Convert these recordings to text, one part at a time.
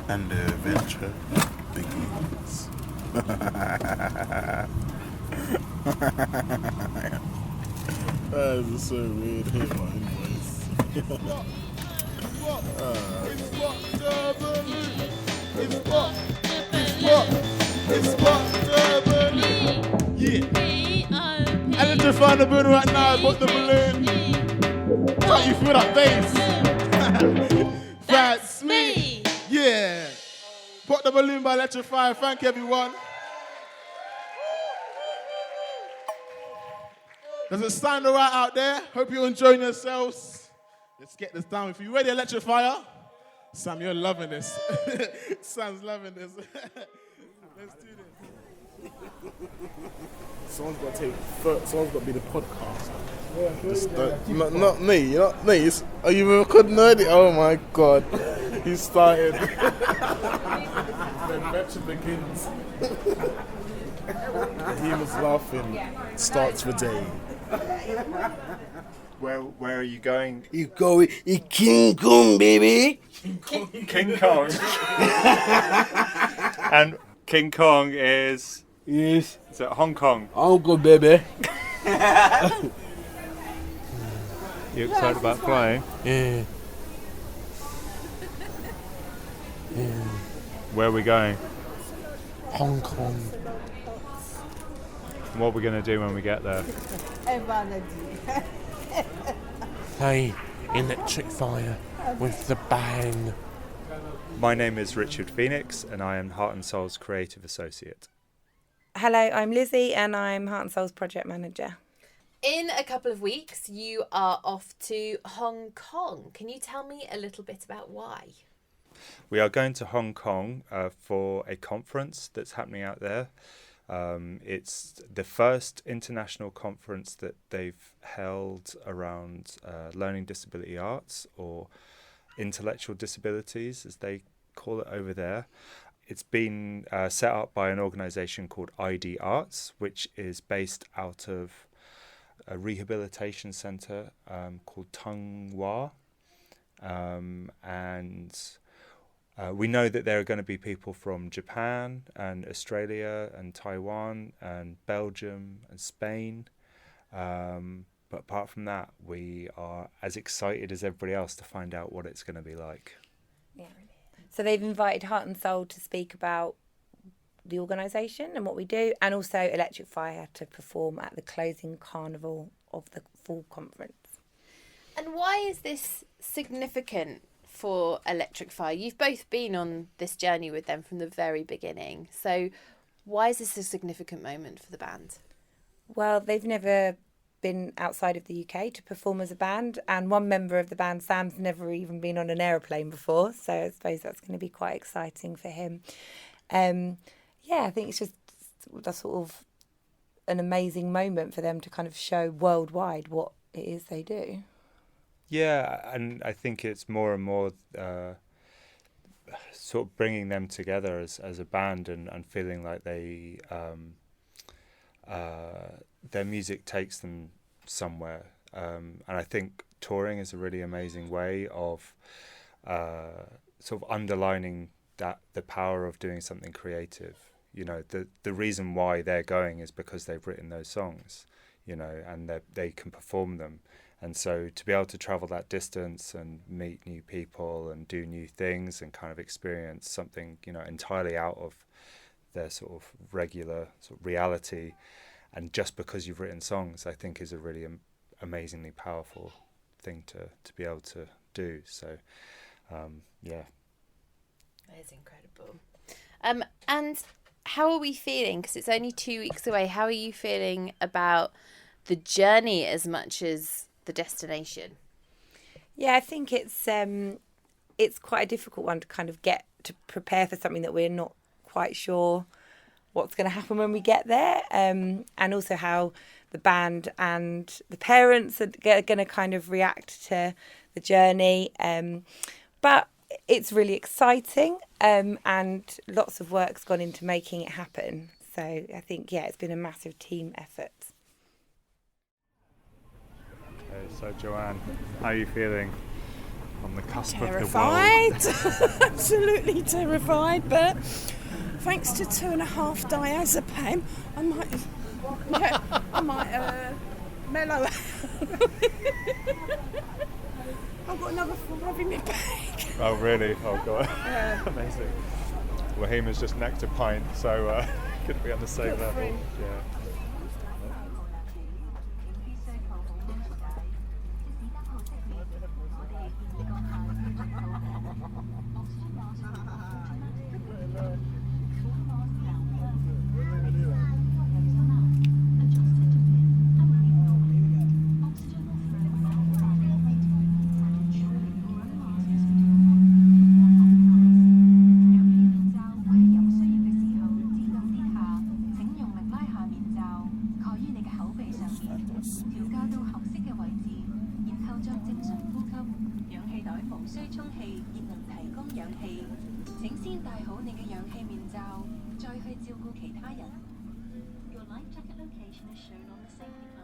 And the adventure begins. That is so weird. Hate my invoice. Yeah. Electrify the balloon right now. Put the balloon. Can't you feel that bass? That's me. Yeah. Put the balloon by Electrify. Thank you, everyone. Does it sound all right out there? Hope you're enjoying yourselves. Let's get this down. If you're ready, Electrifier. Sam, you're loving this. Sam's loving this. Let's do this. Someone's got to be the podcast. Yeah, not me. Not me. Are you recording already? Oh my God. He started. The adventure begins. He was laughing. Starts the day. Where are you going? You go in King Kong, baby. King Kong. And King Kong is... Yes. Is it Hong Kong? Hong Kong, baby. You excited about flying? Yeah. Where are we going? Hong Kong. What are we going to do when we get there? Hey, electric fire with the bang. My name is Richard Phoenix and I am Heart and Soul's Creative Associate. Hello, I'm Lizzie and I'm Heart and Soul's Project Manager. In a couple of weeks, you are off to Hong Kong. Can you tell me a little bit about why? We are going to Hong Kong for a conference that's happening out there. It's the first international conference that they've held around learning disability arts, or intellectual disabilities as they call it over there. It's been set up by an organisation called ID Arts, which is based out of a rehabilitation centre called Tung Wah. We know that there are going to be people from Japan and Australia and Taiwan and Belgium and Spain. But apart from that, we are as excited as everybody else to find out what it's going to be like. Yeah. So they've invited Heart and Soul to speak about the organisation and what we do, and also Electric Fire to perform at the closing carnival of the full conference. And why is this significant for Electric Fire? You've both been on this journey with them from the very beginning. So why is this a significant moment for the band? Well, they've never been outside of the UK to perform as a band, and one member of the band, Sam's, never even been on an aeroplane before, so I suppose that's going to be quite exciting for him. I think it's just a sort of an amazing moment for them to kind of show worldwide what it is they do. Yeah, and I think it's more and more sort of bringing them together as a band and feeling like they their music takes them somewhere. And I think touring is a really amazing way of sort of underlining that the power of doing something creative. You know, the reason why they're going is because they've written those songs, you know, and they can perform them. And so to be able to travel that distance and meet new people and do new things and kind of experience something, you know, entirely out of their sort of regular sort of reality, and just because you've written songs, I think is a really amazingly powerful thing to be able to do. So, yeah. That is incredible. And how are we feeling? Because it's only 2 weeks away. How are you feeling about the journey as much as the destination? Yeah, I think it's quite a difficult one to kind of get to prepare for something that we're not quite sure what's going to happen when we get there, and also how the band and the parents are going to kind of react to the journey. But it's really exciting, and lots of work's gone into making it happen. So I think, it's been a massive team effort. So Joanne, how are you feeling? on the cusp of the Terrified, world. absolutely terrified. But thanks to 2.5 diazepam, I might mellow. I've got another 5 in my bag. Oh, really? Oh, God. Yeah. Amazing. Wahima's just necked a pint, so couldn't be on the same Good level. friend. Yeah.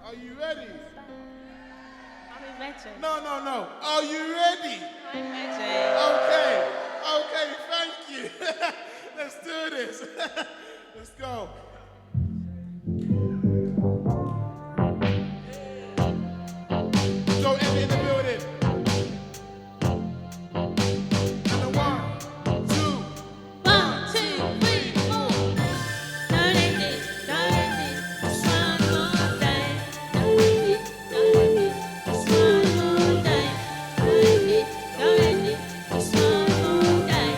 Are you ready? I'm ready. No. Are you ready? I'm ready. Okay, thank you. Let's do this. Let's go. Joe Emmy in the building. And a 1, 2. 1, 2, 3, 4. Don't end it, just one more day. Don't end it, just one more day. Don't end it, just one more day.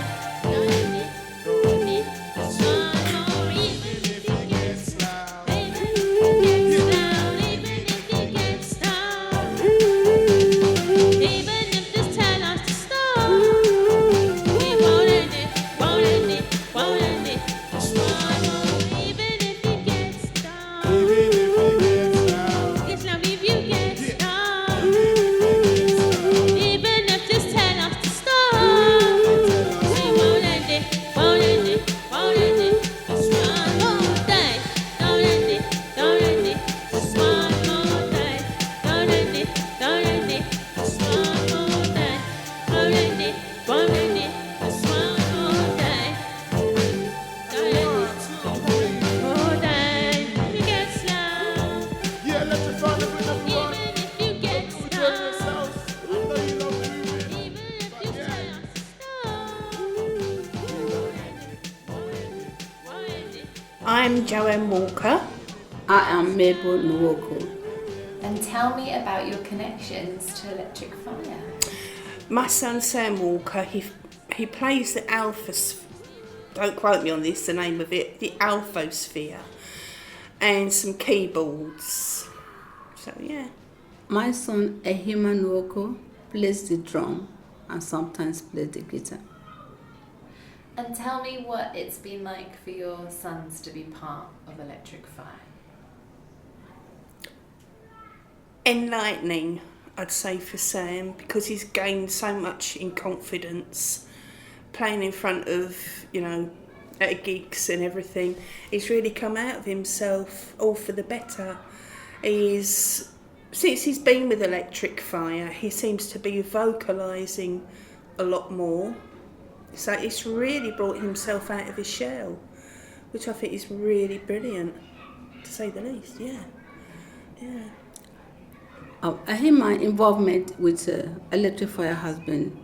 Don't end it, just one more. Even if it gets loud, even if it gets loud, even if this tell us to stop, we won't end it, won't end it, won't end it. Just one more. Even if it gets down, it's not if you get down. Even if this tell us to stop, we won't end it, won't end it, won't end it. Just one more day. Don't end it, just one more day. Don't end it, just one more day. Won't end it, just one more day. Don't end it, more day. If it gets loud, Yeah, let's just find a bit of fun. even if you get Enjoy down, yourselves. I know you love moving. even if you tell us to stop, won't end it. I'm Joanne Walker. I am Mabel Nwoko. And tell me about your connections to Electric Fire. My son Sam Walker, he plays the don't quote me on this, the name of it, the Alphosphere, and some keyboards. So yeah. My son Ehima Nwoko plays the drum and sometimes plays the guitar. And tell me what it's been like for your sons to be part of Electric Fire. Enlightening, I'd say, for Sam, because he's gained so much in confidence, playing in front of, at gigs and everything. He's really come out of himself, all for the better. Since he's been with Electric Fire, he seems to be vocalising a lot more. So it's really brought himself out of his shell, which I think is really brilliant, to say the least, yeah. Ehima's involvement with Electric Fire has been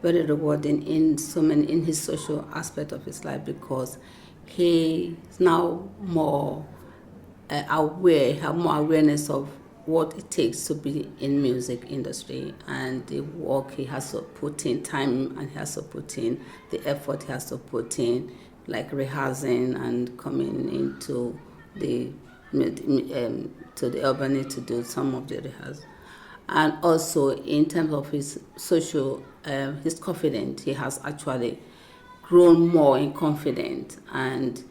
very rewarding in his social aspect of his life, because he is now more aware, have more awareness of what it takes to be in music industry and the work he has to put in, time and he has to put in, the effort he has to put in, like rehearsing and coming into the to the Albany to do some of the rehearsals. And also in terms of his social, his confidence, he has actually grown more in confidence, and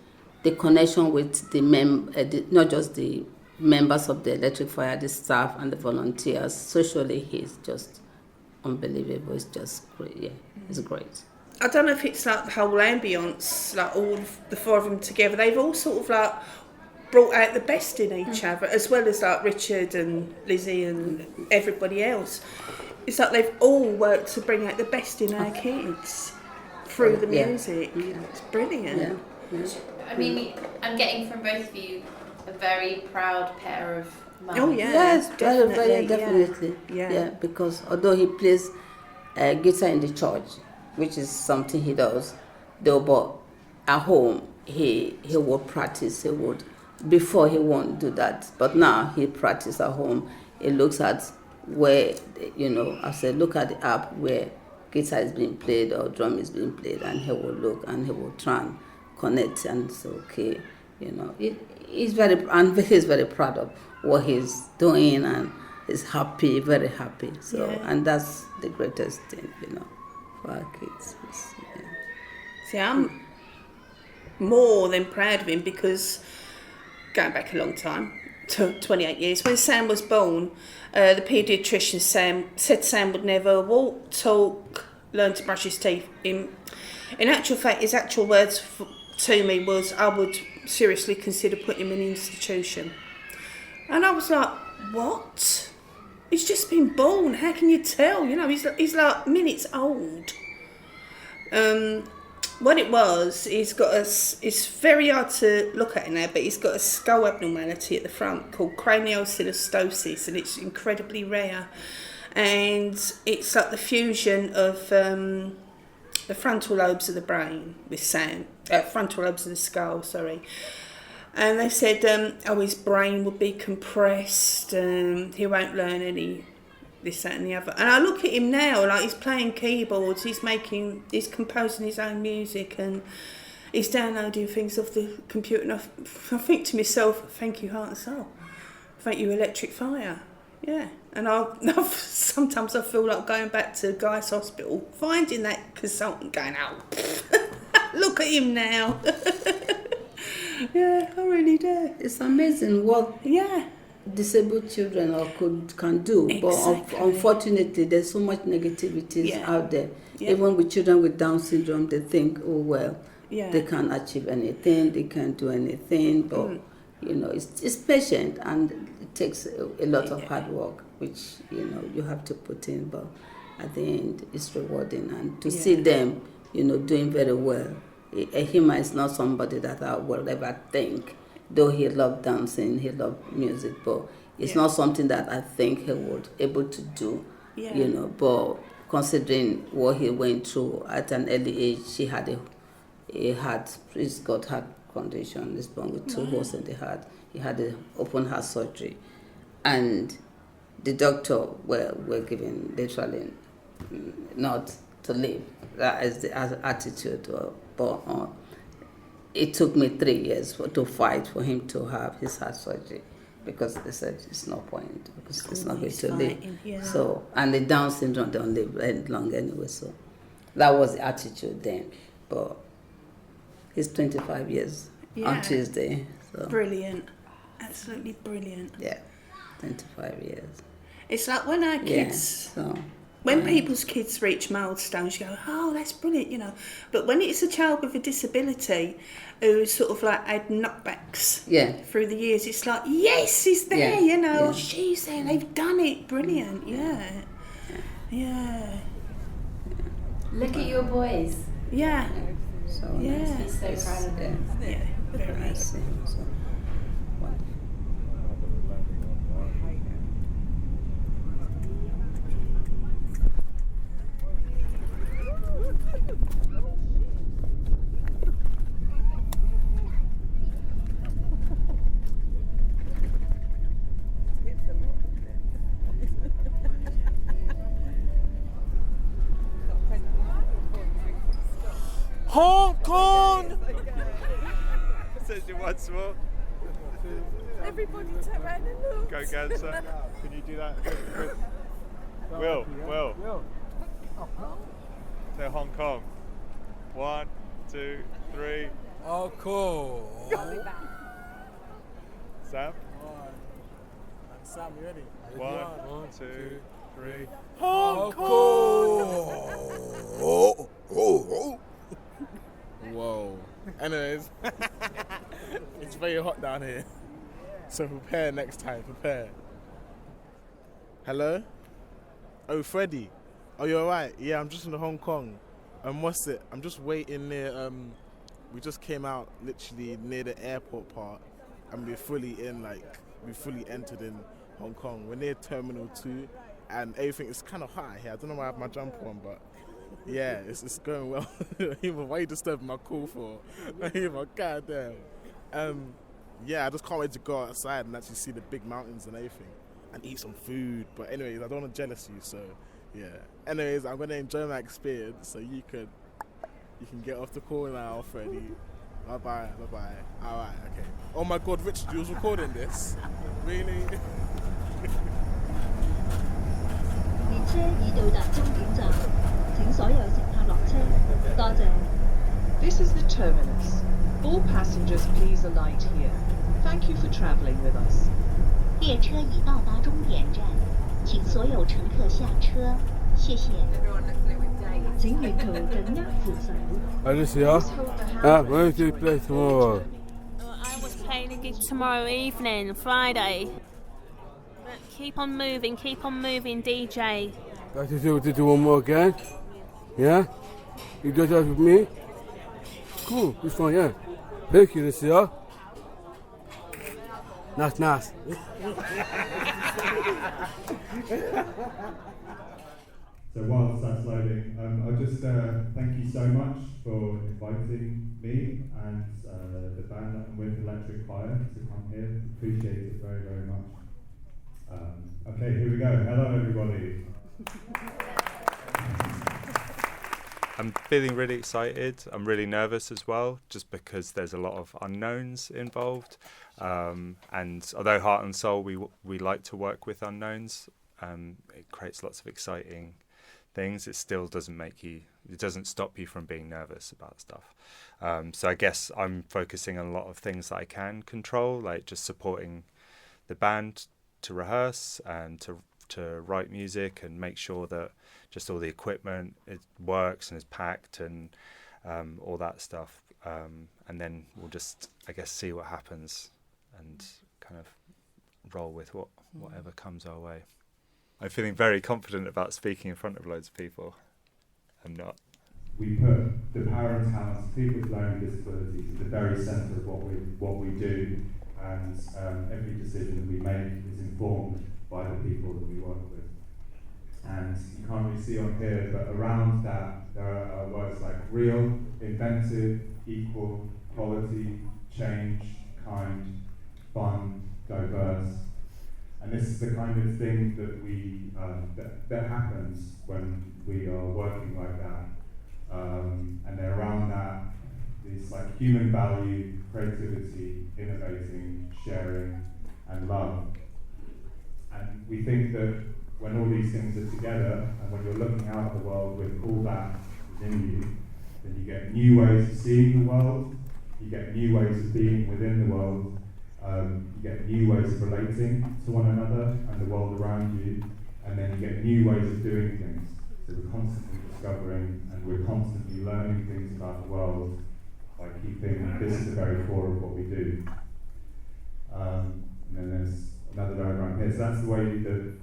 the connection with not just the members of the Electric Fire, the staff and the volunteers, socially he's just unbelievable. It's just great, yeah, it's great. I don't know if it's like the whole ambience, like all the four of them together, they've all sort of like brought out the best in each other, as well as like Richard and Lizzie and everybody else. it's like they've all worked to bring out the best in our kids through the music. It's brilliant. I mean, I'm getting from both of you a very proud pair of mums. Oh yeah, Yes, very definitely. definitely. Yeah. Because although he plays guitar in the church, which is something he does, though, but at home he would practice. He would before he won't do that, but now he practice at home. He looks at where I said look at the app where guitar is being played or drum is being played, and he will look and he will try and connect and say okay, he's very proud of what he's doing and he's happy, very happy. So and that's the greatest thing, for our kids. See, I'm more than proud of him because going back a long time, to 28 years, when Sam was born, the paediatrician said Sam would never walk, talk, learn to brush his teeth. In actual fact, his actual words to me was, I would seriously consider putting him in an institution. And I was like, what? He's just been born. How can you tell? He's like minutes old. What it was, he's got it's very hard to look at it now, but he's got a skull abnormality at the front called craniosynostosis, and it's incredibly rare. And it's like the fusion of the frontal lobes of the brain with Sam, frontal lobes of the skull, sorry. And they said, his brain would be compressed, he won't learn any this, that and the other. And I look at him now, like he's playing keyboards, he's composing his own music, and he's downloading things off the computer. And I think to myself, thank you, heart and soul. Thank you, Electric Fire. Yeah. And sometimes I feel like going back to Guy's Hospital, finding that consultant going, look at him now. Yeah, I really do. It's amazing what disabled children can do. Exactly. But unfortunately, there's so much negativity out there. Even with children with Down syndrome, they think, they can't achieve anything, they can't do anything. But it's patient, and it takes a lot of hard work, which you have to put in. But at the end, it's rewarding, and to see them, doing very well. Hima is not somebody that I will ever think, though he loved dancing, he loved music, but it's not something that I think he would able to do, but considering what he went through at an early age, he's got heart condition, he's born with 2 holes in the heart, he had an open heart surgery, and the doctor were given literally not to live. That is the attitude. But it took me 3 years to fight for him to have his heart surgery, because they said it's no point, because it's not going to live. So, and the Down syndrome don't live very long anyway. So that was the attitude then. But he's 25 years on Tuesday. So. Brilliant, absolutely brilliant. Yeah, 25 years. It's like when our kids. When people's kids reach milestones, you go, oh, that's brilliant, But when it's a child with a disability who's sort of like had knockbacks through the years, it's like, yes, he's there, she's there, they've done it, brilliant, yeah. Look at your boys. Yeah. So He's so proud of them. Yeah, very nice. Hong Kong! Says it once more. Everybody turn around and look. Go, Ganser. Can you do that? Will. Say Hong Kong. 1, 2, 3. Oh, cool. Sam? Sam, you ready? 1, 2, 3. Hong Kong! Whoa. Anyways, it's very hot down here. So prepare next time, prepare. Hello? Oh, Freddie. Oh, you're alright. Yeah, I'm just in Hong Kong. What's it? I'm just waiting near. We just came out literally near the airport part, and we're fully entered in Hong Kong. We're near Terminal 2, and everything is kind of hot here. I don't know why I have my jumper on, but yeah, it's going well. Why are you disturbing my call for? Goddamn. Yeah, I just can't wait to go outside and actually see the big mountains and everything, and eat some food. But anyways, I don't want to jealous you, so yeah. Anyways, I'm gonna enjoy my experience, so you can get off the call now, Freddie. Bye. Alright, okay. Oh my God, Richard, you was recording this? Really? 列車已到達終點站，請所有乘客落車，多謝。This is the terminus. All passengers please alight here. Thank you for travelling with us. 列车已到達終點站，請所有乘客下車，謝謝。請沿途緊握扶手。Alicia, where do you play tomorrow? I was playing a gig tomorrow evening, Friday. But keep on moving, DJ. Got to do one more again? Yeah? You do that with me? Cool, it's fun, yeah. Thank you, Alicia. Nice. So while that's loading, I'll just thank you so much for inviting me and the band that I'm with, Electric Fire, to come here. Appreciate it very, very much. Okay, here we go. Hello, everybody. I'm feeling really excited. I'm really nervous as well, just because there's a lot of unknowns involved. And although Heart and Soul, we like to work with unknowns, it creates lots of exciting things. It still it doesn't stop you from being nervous about stuff. So I guess I'm focusing on a lot of things that I can control, like just supporting the band to rehearse and to write music and make sure that just all the equipment it works and is packed and all that stuff. And then we'll just, I guess, see what happens and kind of roll with whatever comes our way. I'm feeling very confident about speaking in front of loads of people. I'm not. We put the power and talents of people with learning disabilities at the very centre of what we do, and every decision that we make is informed by the people that we work with. And you can't really see on here, but around that there are words like real, inventive, equal, quality, change, kind, fun, diverse. And this is the kind of thing that we that happens when we are working like that. And then around that, it's like human value, creativity, innovating, sharing, and love. And we think that when all these things are together, and when you're looking out at the world with all that within you, then you get new ways of seeing the world, you get new ways of being within the world, you get new ways of relating to one another and the world around you, and then you get new ways of doing things. So we're constantly discovering and we're constantly learning things about the world by keeping this at the very core of what we do. And then there's another diagram here. So that's the way that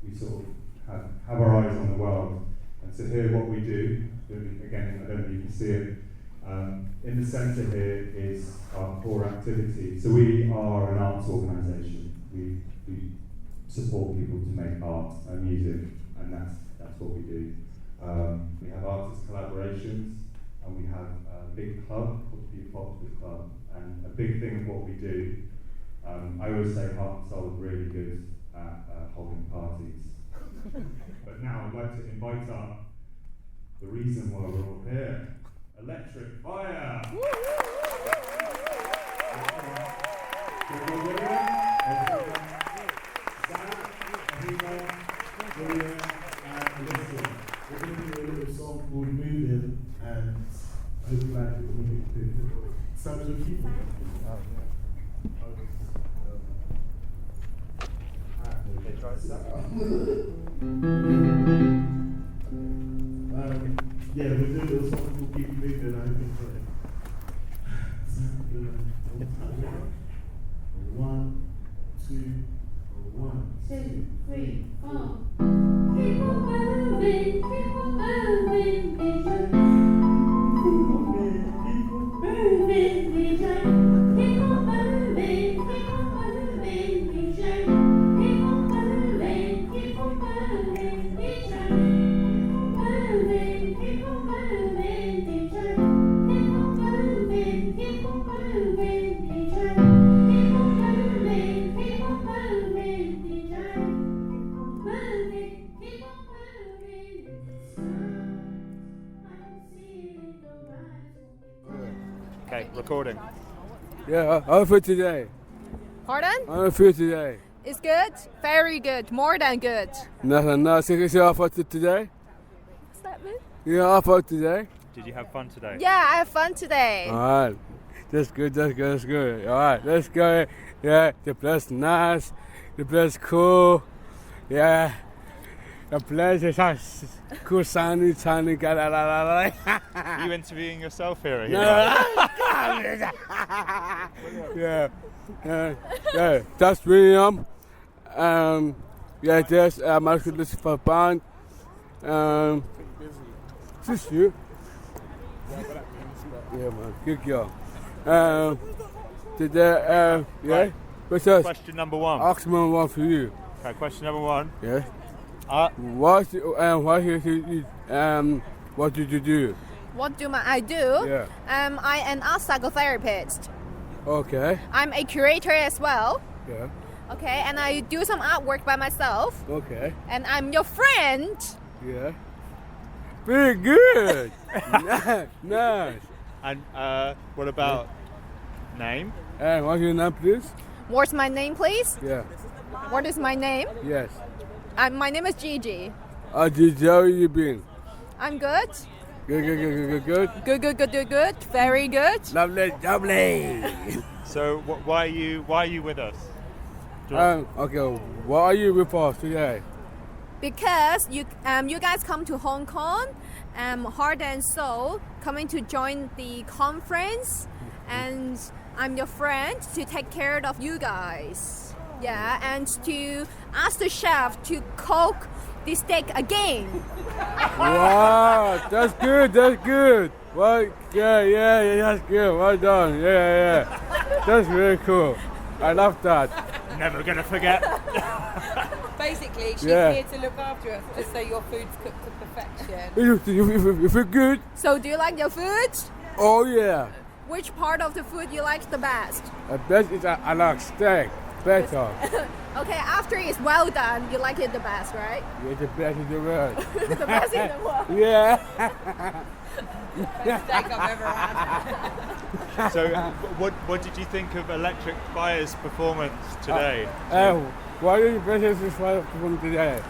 we sort of have our eyes on the world. And so here what we do, again, I don't know if you can see it, in the centre here is our core activity. So we are an arts organisation. We support people to make art and music, and that's what we do. We have artist collaborations, and we have a big club called the Foxwood Club. And a big thing of what we do, I always say Heart and Soul is really good at holding parties. But now I'd like to invite up the reason why we're all here. Electric Fire! We're going to do a little song called Moving, and I hope you like it. We're going to do some of the people. Okay, try this out. Yeah, we're doing a little song called Keep Moving, and I hope you enjoy it. One, two, 1, 2, 3, 4. Okay, recording. Yeah, how for today? Pardon? How for today? It's good. Very good. More than good. Nothing, nothing. Is how for today? What's that mean? Yeah, how for today? Did you have fun today? Yeah, I have fun today. Alright, that's good, that's good, that's good. Alright, let's go. Yeah, the place nice, the place cool. Yeah, the place is nice. Cool, sunny. Are you interviewing yourself here? Yeah, yeah, that's William. Yeah, there's Marcus Lucifer Band. Is this you? Yeah, man, good girl. Today, yeah, what's that? Question number one. Ask me one for you. Okay, question number one. Yeah. What did you do? What do I do? Yeah. I am a psychotherapist. Okay. I'm a curator as well. Yeah. Okay, and I do some artwork by myself. Okay. And I'm your friend. Yeah. Very good. Nice. And what about name? And what's your name, please? What's my name, please? Yeah. What is my name? Yes. My name is Gigi. Gigi, how you been? I'm good. Good. Good. Very good. Lovely. So why are you with us? Okay. Why are you with us today? Because you guys come to Hong Kong, Heart and Soul coming to join the conference, and I'm your friend to take care of you guys. Yeah, and to ask the chef to cook the steak again. Wow, that's good. Well, yeah, that's good. Well done. Yeah. That's very cool. I love that. Never gonna forget. Basically, she's Yeah. here to look after us, just so your food's cooked to perfection. You feel good? So do you like your food? Oh yeah. Which part of the food you like the best? The best is I like steak better. Okay, after it's well done, you like it the best, right? Yeah, the best in the world. The best in the world. Yeah. Best steak I've ever had. So what did you think of Electric Fire's performance today? What are your best from today?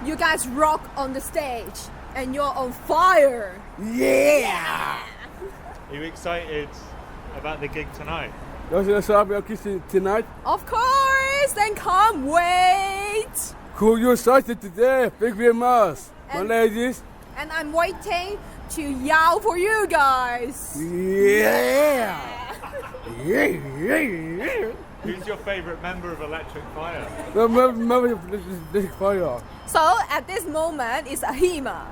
You guys rock on the stage, and you're on fire. Yeah. Are you excited about the gig tonight? You celebrate your kids tonight? Of course, then can't wait. Cool, you're excited today. Thank you very much, my ladies. And I'm waiting to yell for you guys. Yeah. Who's your favourite member of Electric Fire? Remember this fire. So at this moment it's Ahima.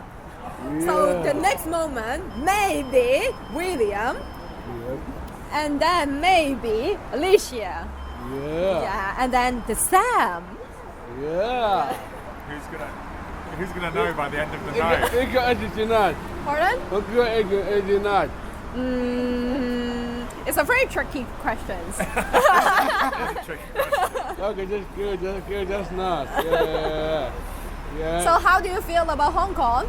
So the next moment maybe William. And then maybe Alicia. Yeah. And then the Sam. Yeah. Who's gonna know by the end of the night? Ik ga eten tonight. Pardon? What do you eten tonight? It's a very tricky question. Okay, that's good, that's nice. Yeah. So how do you feel about Hong Kong?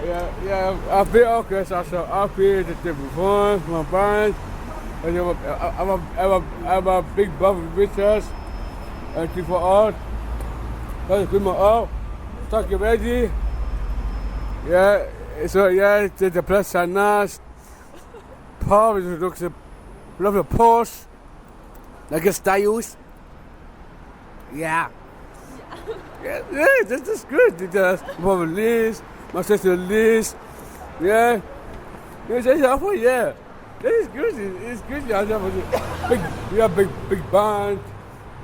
Yeah, I feel okay, so I feel that the performance, my band, I'm a big brother with us. Thank you for all. Thank you for all. Thank you, ready? Yeah, so yeah, the place are nice. Paul looks a lovely pose, like a styles. Yeah, that's good. That's for Liz, my sister Liz. Yeah, yeah, that is good. It's good. Yeah, we have big band.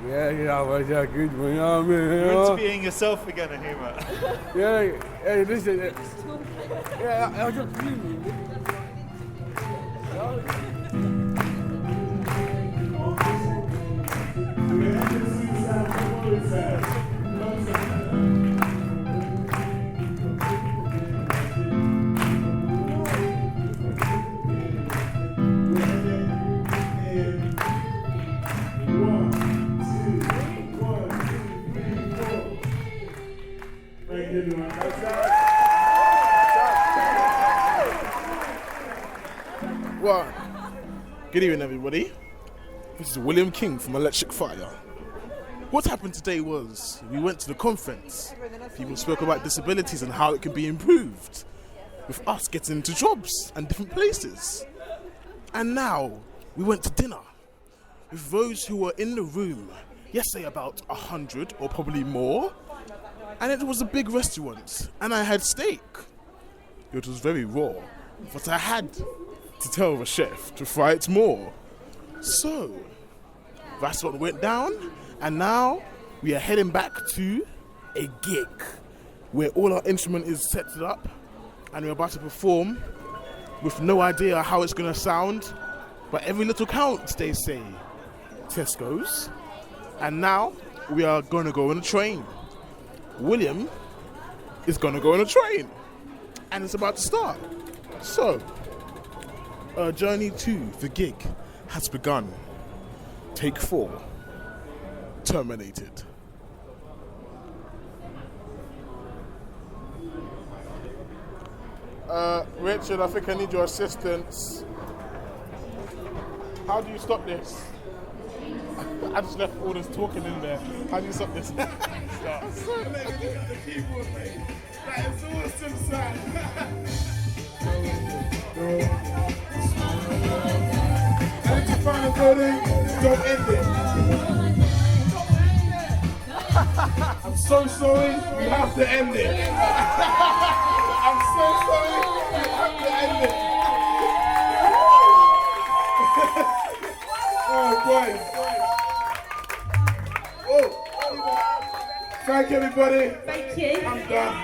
Yeah, was that good, you know what I mean? You're interviewing yourself again, Ahima. Hey, listen. Yeah, I just Well, good evening, everybody. This is William King from Electric Fire. What happened today was we went to the conference. People spoke about disabilities and how it can be improved with us getting into jobs and different places. And now we went to dinner with those who were in the room yesterday, about 100 or probably more. And it was a big restaurant, and I had steak. It was very raw, but I had to tell the chef to fry it more. So, that's what went down, and now we are heading back to a gig where all our instrument is set up, and we're about to perform with no idea how it's going to sound, but every little counts, they say. Tesco's. And now we are going to go on a train. William is going to go on a train, and it's about to start. So, our journey to the gig has begun. Take 4. Terminated. Richard, I think I need your assistance. How do you stop this? I just left all this talking in there. How do you stop this? Stop. So look at the keyboard, mate. That is awesome, son. And to find a building, don't end it. I'm so sorry, we have to end it. I'm so sorry, we have to end it. Oh boy. Thank you, everybody. Thank you. I'm done.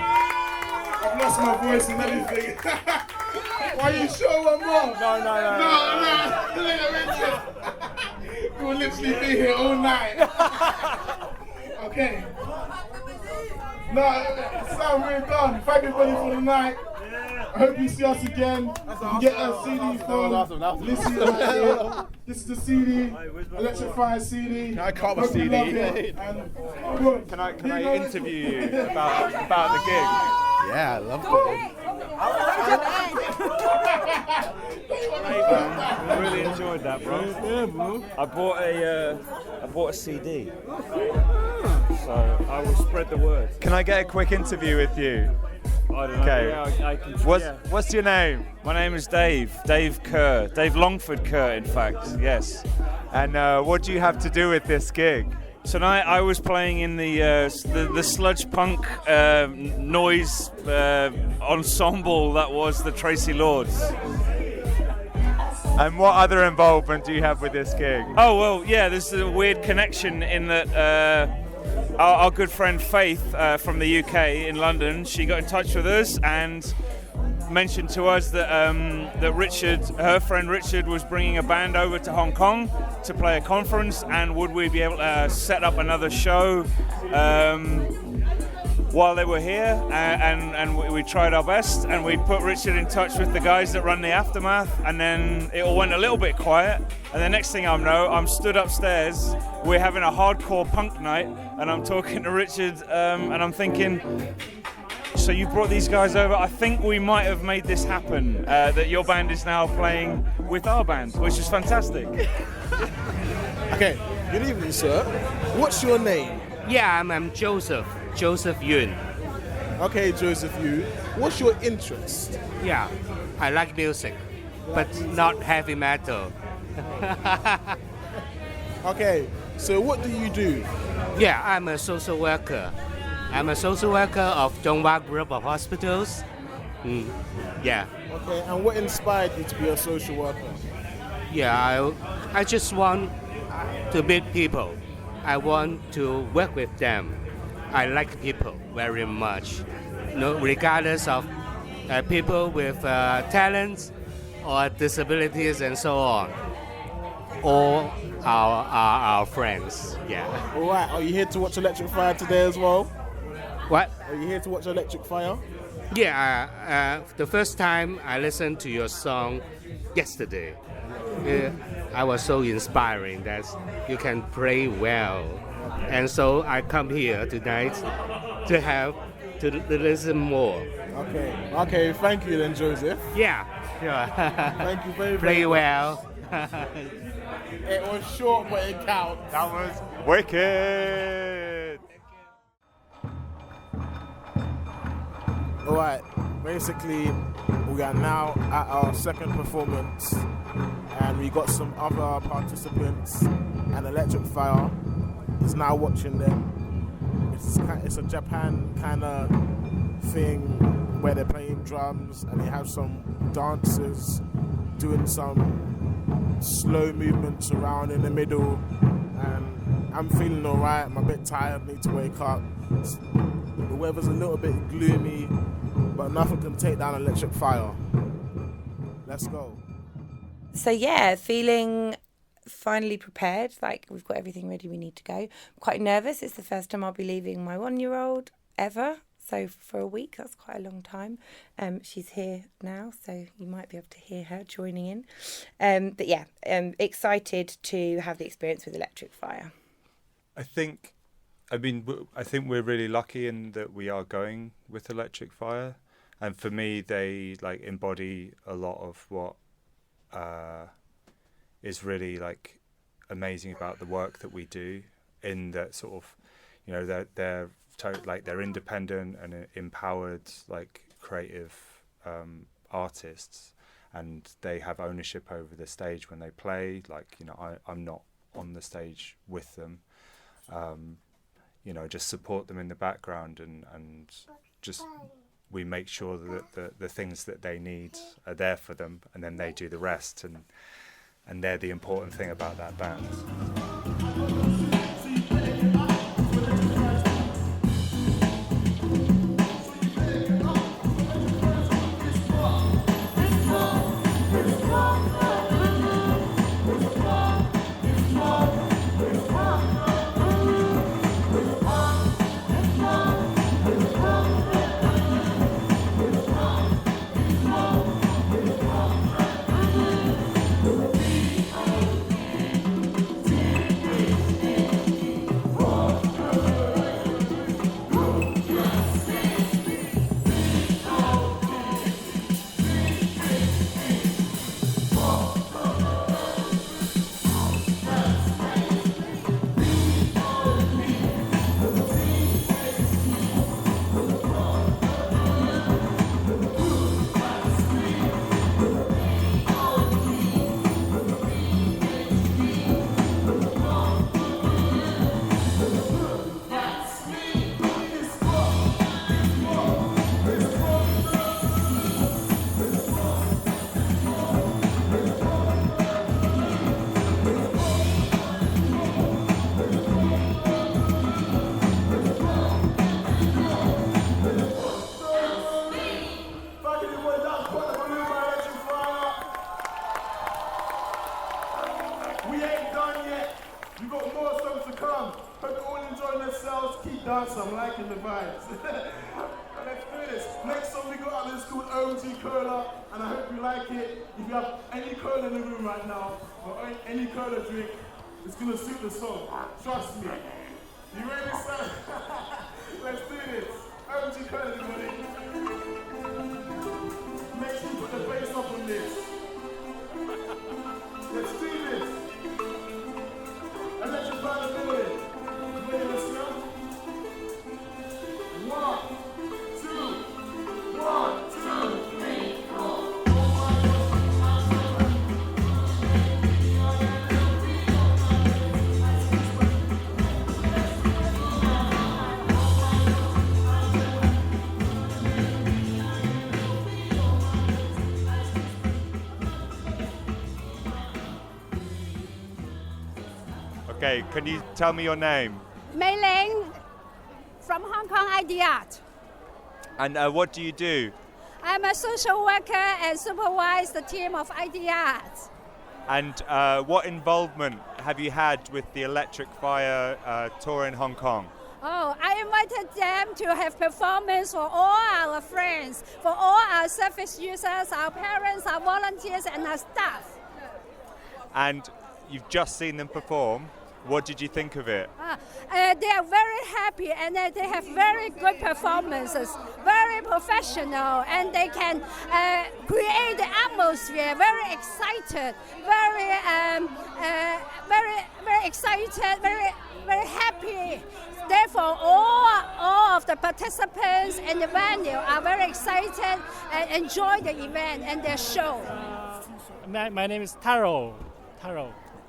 I've lost my voice and everything. Why are you sure one more? No. We'll literally be here all night. Okay. No, Sam, we're done. Thank everybody for the night. I hope you see us again. You can get a CD from Lissy right here. This is the CD, Electric Fire CD. I can't Hope you CD. love it. And Can I interview you about the gig? Yeah, I love I really enjoyed that, bro. Yeah, bro. I bought a CD, so I will spread the word. Can I get a quick interview with you? I don't know. Okay. Yeah, I can, what's your name? My name is Dave. Dave Kerr. Dave Longford Kerr, in fact. Yes. And what do you have to do with this gig? Tonight I was playing in the sludge punk noise ensemble that was the Tracy Lords. And what other involvement do you have with this gig? Oh, well, yeah, there's a weird connection in that our good friend Faith from the UK in London, she got in touch with us and mentioned to us that that Richard, her friend Richard, was bringing a band over to Hong Kong to play a conference, and would we be able to set up another show while they were here, and we tried our best, and we put Richard in touch with the guys that run the Aftermath, and then it all went a little bit quiet, and the next thing I know, I'm stood upstairs, we're having a hardcore punk night, and I'm talking to Richard, and I'm thinking, so you brought these guys over, I think we might have made this happen, that your band is now playing with our band, which is fantastic. Okay, good evening, sir. What's your name? Yeah, I'm Joseph Yun. Okay, Joseph Yun. What's your interest? Yeah, I like music, but not heavy metal. Okay, so what do you do? Yeah, I'm a social worker. I'm a social worker of Donghwa Group of Hospitals. Yeah. Okay, and what inspired you to be a social worker? Yeah, I just want to meet people I want to work with them. I like people very much, regardless of people with talents or disabilities and so on. All are our friends. Yeah. All right. Are you here to watch Electric Fire today as well? What? Are you here to watch Electric Fire? Yeah. The first time I listened to your song yesterday, I was so inspiring that you can play well, and so I come here tonight to listen more. Okay. Thank you then, Joseph. Yeah. Sure. Thank you very much. Play well. It was short, but it counts. That was wicked. All right. Basically, we are now at our second performance, and we got some other participants, and Electric Fire is now watching them. It's a Japan kind of thing where they're playing drums and they have some dancers doing some slow movements around in the middle, and I'm feeling alright. I'm a bit tired, need to wake up. The weather's a little bit gloomy, but nothing can take down Electric Fire. Let's go. So yeah, feeling finally prepared, like we've got everything ready, we need to go. I'm quite nervous. It's the first time I'll be leaving my 1-year-old ever. So for a week, that's quite a long time. She's here now, so you might be able to hear her joining in. But yeah, excited to have the experience with Electric Fire. I think we're really lucky in that we are going with Electric Fire, and for me, they like embody a lot of what is really like amazing about the work that we do. In that sort of, you know, they're independent and empowered, like creative artists, and they have ownership over the stage when they play. Like, you know, I'm not on the stage with them. You know, just support them in the background, and just we make sure that the things that they need are there for them, and then they do the rest, and they're the important thing about that band. I'm liking the vibes. Let's do this. Next song we got out is called OMG Cola, and I hope you like it. If you have any cola in the room right now, or any cola drink, it's going to suit the song. Trust me. You ready, son? Let's do this. OMG Cola, everybody. Make sure you put the bass up on this. Let's do this. Electric Fire the building. You ready, let's go? 1, 2, 3, 4. Okay, can you tell me your name? Mei Ling from Hong Kong ID Art. And what do you do? I'm a social worker and supervise the team of ID Art. And what involvement have you had with the Electric Fire tour in Hong Kong? Oh, I invited them to have performance for all our friends, for all our service users, our parents, our volunteers, and our staff. And you've just seen them perform. What did you think of it? They are very happy and they have very good performances, very professional, and they can create the atmosphere, very excited, very excited, very happy. Therefore, all of the participants in the venue are very excited and enjoy the event and their show. My name is Taro.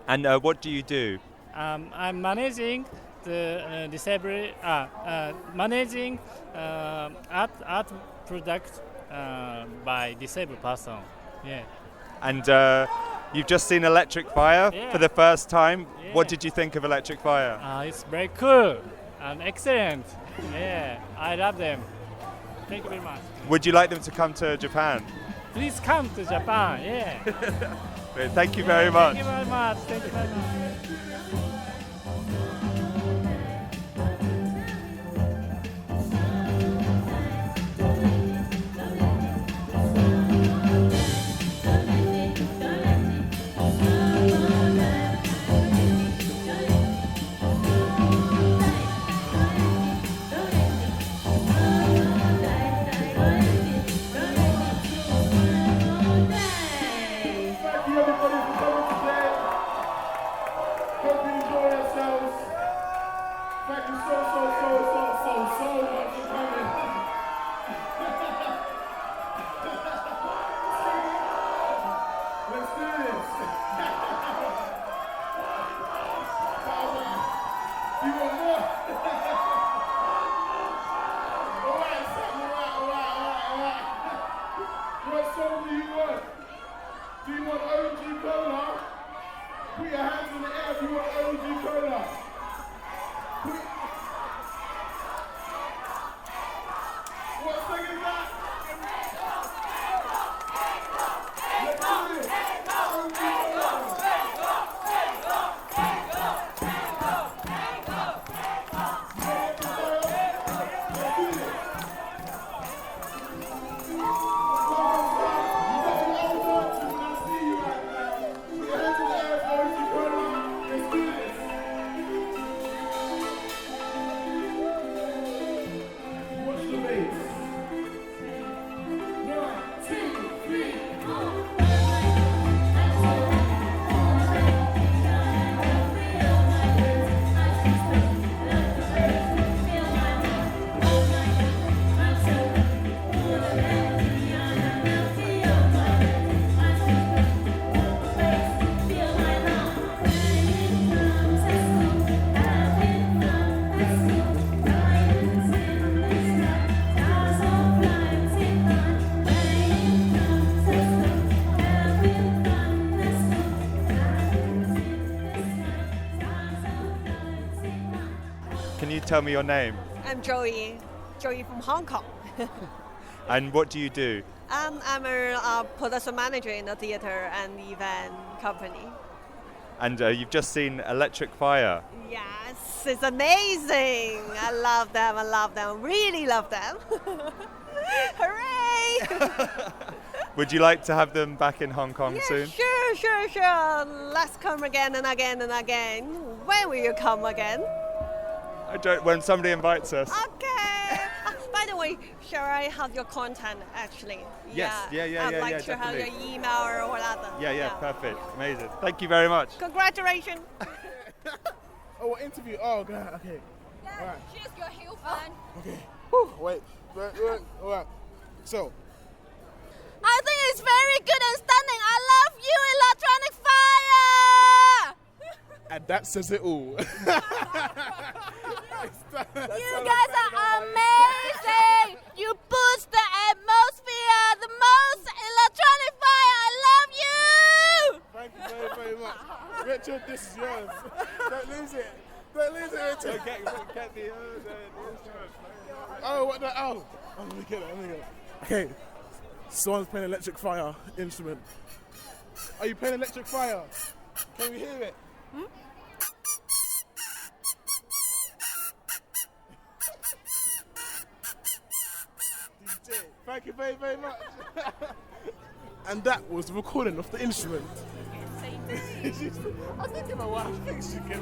And what do you do? I'm managing the managing art product by disabled person. Yeah. And you've just seen Electric Fire for the first time. Yeah. What did you think of Electric Fire? It's very cool and excellent. Yeah, I love them. Thank you very much. Would you like them to come to Japan? Please come to Japan. Yeah. Great, thank you very much. Thank you very much. Thank you very much. Can you tell me your name? I'm Joey from Hong Kong. And what do you do? I'm a production manager in a theater and event company. And you've just seen Electric Fire. Yes, it's amazing. I love them, really love them. Hooray! Would you like to have them back in Hong Kong soon? Sure. Let's come again and again and again. When will you come again? When somebody invites us. Okay. By the way, shall I have your contact actually? Yes. Yeah, I'd like to have definitely. your email or whatever. Yeah, perfect. Amazing. Thank you very much. Congratulations. Oh, interview. Oh, God. Okay. All right. She's your heel fan. Okay. Whew, wait. All right. So. I think it's very good and stunning. I love you, Electronic Fire! And that says it all. You guys are amazing! You boost the atmosphere, the most Electronic Fire. I love you! Thank you very, very much. Richard, this is yours. Don't lose it. Don't lose it, Richard. Get the instrument. Oh, what the? Oh, let me get it. Okay, someone's playing electric fire instrument. Are you playing electric fire? Can we hear it? DJ, thank you very, very much. And that was the recording of the instrument. I was thinking about what I think she can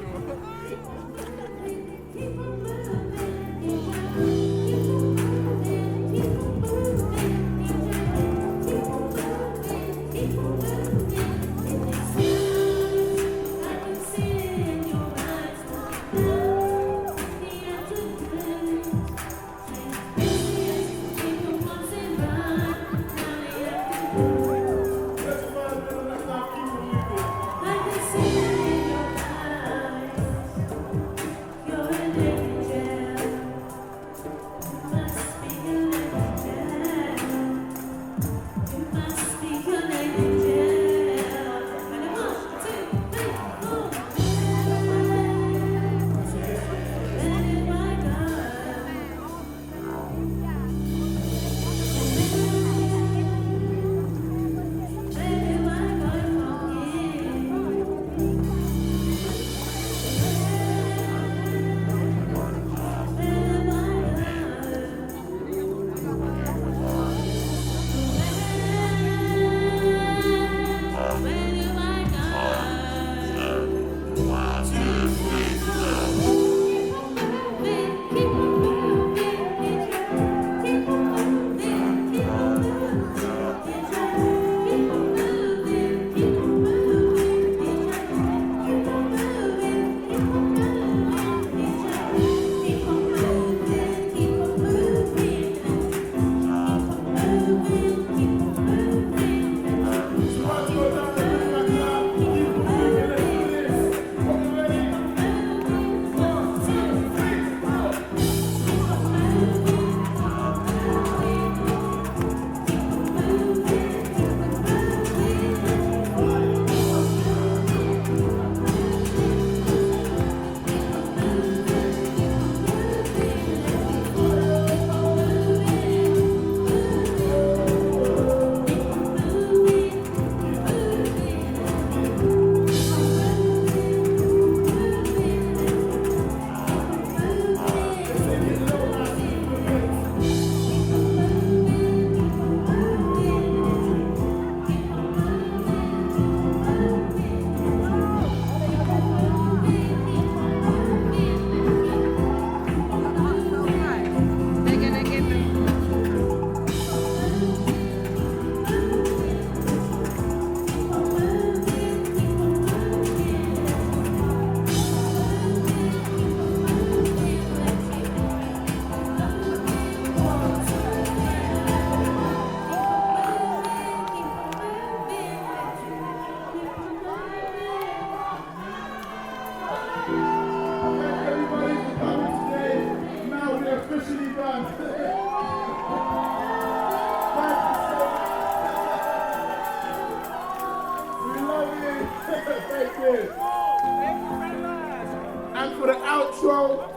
And for the outro,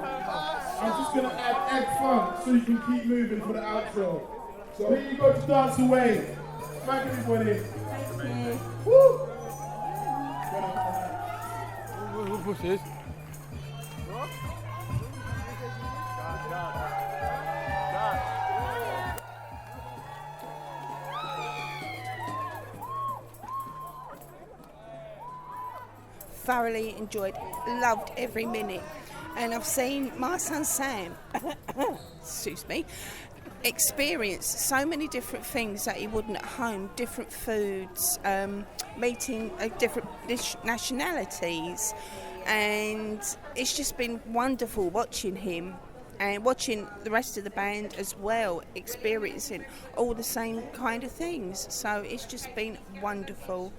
I'm just going to add egg funk so you can keep moving for the outro. So here you go to dance away. Thank everybody. Thank you. Woo! What's this? Thoroughly enjoyed, loved every minute. And I've seen my son Sam, excuse me, experience so many different things that he wouldn't at home, different foods, meeting different nationalities. And it's just been wonderful watching him and watching the rest of the band as well, experiencing all the same kind of things. So it's just been wonderful.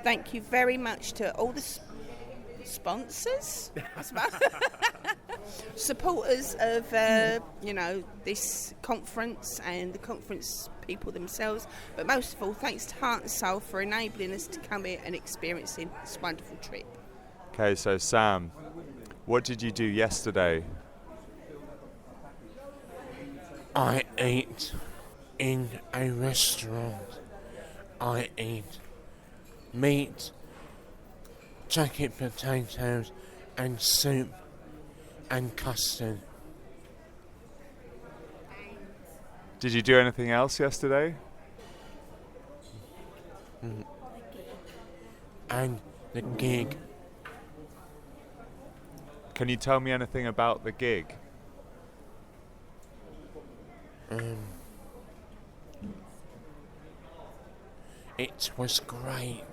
Thank you very much to all the sponsors, supporters of this conference and the conference people themselves, but most of all thanks to Heart and Soul for enabling us to come here and experiencing this wonderful trip. Okay, so Sam, what did you do yesterday? I ate in a restaurant. I ate meat, jacket potatoes, and soup, and custard. Did you do anything else yesterday? And the gig. Can you tell me anything about the gig? It was great.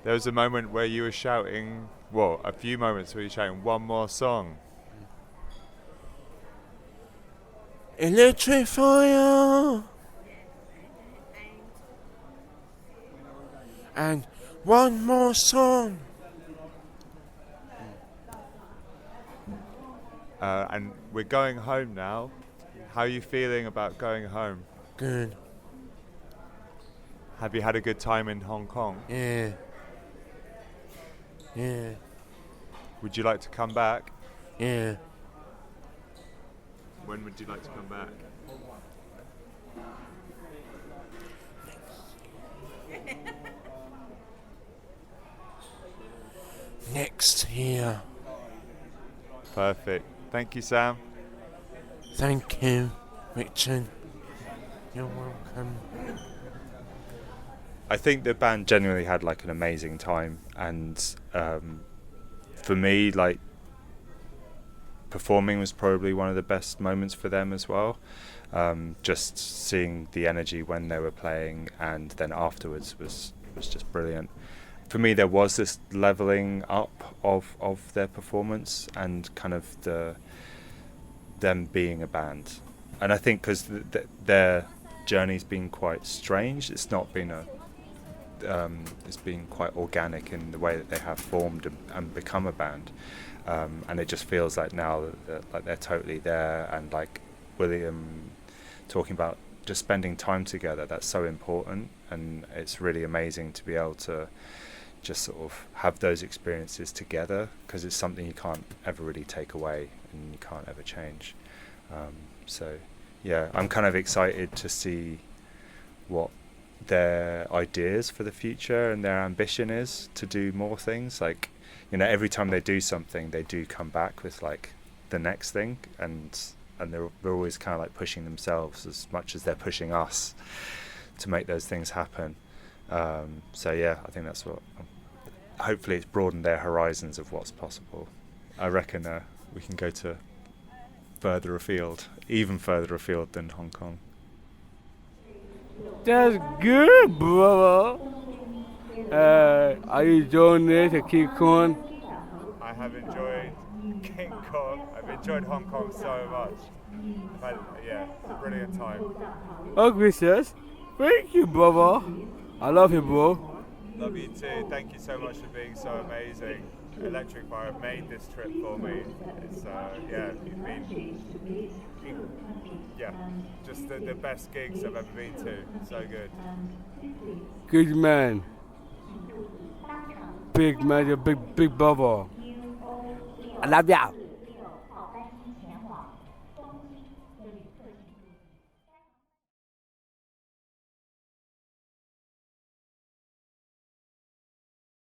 There was a moment where you were shouting, well, a few moments where you were shouting one more song. Electrify! And one more song. And we're going home now. How are you feeling about going home? Good. Have you had a good time in Hong Kong? Yeah. Yeah. Would you like to come back? Yeah. When would you like to come back? Next year. Perfect. Thank you, Sam. Thank you, Richard. You're welcome. I think the band genuinely had like an amazing time, and for me, like, performing was probably one of the best moments for them as well. Just seeing the energy when they were playing and then afterwards was just brilliant. For me, there was this leveling up of their performance and kind of them being a band. And I think because their journey's been quite strange, it's not been it's been quite organic in the way that they have formed and become a band. And it just feels like now that like they're totally there, and like William talking about just spending time together, that's so important, and it's really amazing to be able to just sort of have those experiences together, because it's something you can't ever really take away and you can't ever change. So yeah, I'm kind of excited to see what their ideas for the future and their ambition is to do more things. Like, you know, every time they do something, they do come back with like the next thing, and they're always kind of like pushing themselves as much as they're pushing us to make those things happen. So yeah, I think that's what. Hopefully, it's broadened their horizons of what's possible. I reckon we can go to further afield, even further afield than Hong Kong. That's good, brother. Are you enjoying it to keep going? I have enjoyed King Kong. I've enjoyed Hong Kong so much. Yeah, it's a brilliant time. Okay, sis. Thank you, brother. I love you, bro. Love you too. Thank you so much for being so amazing. Electric Fire have made this trip for me. It's yeah, you've been just the best gigs I've ever been to. So good. Good man. Big man, you're big brother. I love ya.